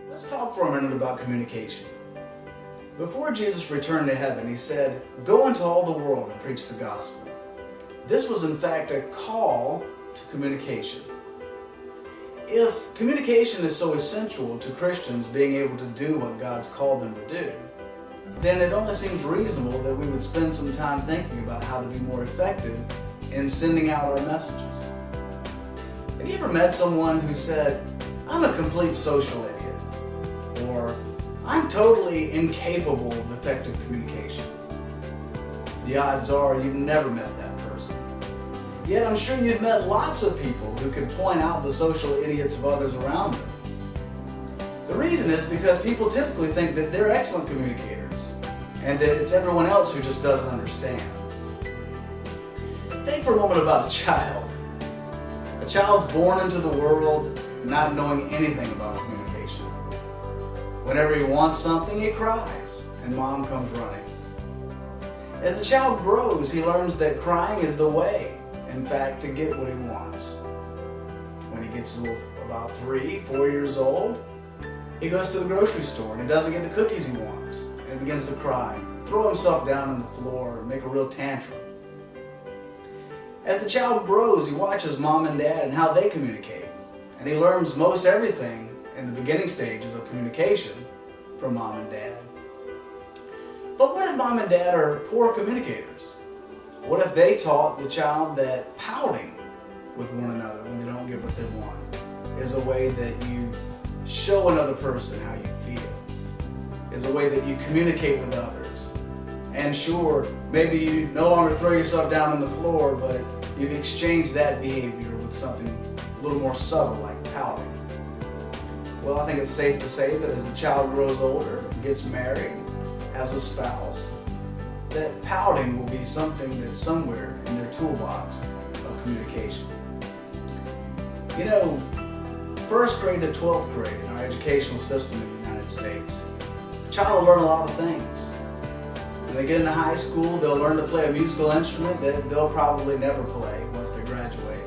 Let's talk for a minute about communication. Before Jesus returned to heaven, he said, "Go into all the world and preach the gospel." This was in fact a call to communication. If communication is so essential to Christians being able to do what God's called them to do, then it only seems reasonable that we would spend some time thinking about how to be more effective in sending out our messages. Have you ever met someone who said, "I'm a complete social idiot," or "I'm totally incapable of effective communication"? The odds are you've never met that person. Yet I'm sure you've met lots of people who can point out the social idiots of others around them. The reason is because people typically think that they're excellent communicators and that it's everyone else who just doesn't understand. Think for a moment about a child. A child's born into the world not knowing anything about communication. Whenever he wants something, he cries, and mom comes running. As the child grows, he learns that crying is the way, in fact, to get what he wants. When he gets about 3, 4 years old, he goes to the grocery store and he doesn't get the cookies he wants, and he begins to cry, throw himself down on the floor, and make a real tantrum. As the child grows, he watches mom and dad and how they communicate, and he learns most everything in the beginning stages of communication from mom and dad. But what if mom and dad are poor communicators? What if they taught the child that pouting with one another when they don't get what they want is a way that you show another person how you feel, is a way that you communicate with others? And sure, maybe you no longer throw yourself down on the floor, but you've exchanged that behavior with something a little more subtle like pouting. Well, I think it's safe to say that as the child grows older, gets married, has a spouse, that pouting will be something that's somewhere in their toolbox of communication. You know, 1st grade to 12th grade in our educational system in the United States, a child will learn a lot of things. When they get into high school, they'll learn to play a musical instrument that they'll probably never play once they graduate.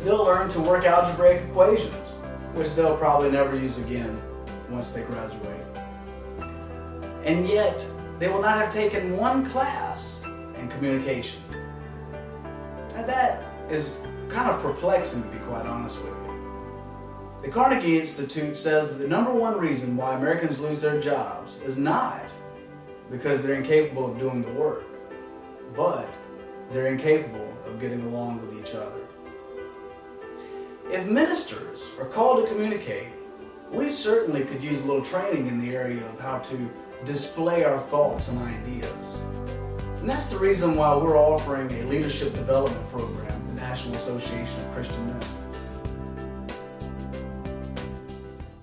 They'll learn to work algebraic equations, which they'll probably never use again once they graduate. And yet, they will not have taken one class in communication. And that is kind of perplexing, to be quite honest with you. The Carnegie Institute says that the number one reason why Americans lose their jobs is not because they're incapable of doing the work, but they're incapable of getting along with each other. If ministers are called to communicate, we certainly could use a little training in the area of how to display our thoughts and ideas. And that's the reason why we're offering a leadership development program, the National Association of Christian Ministers.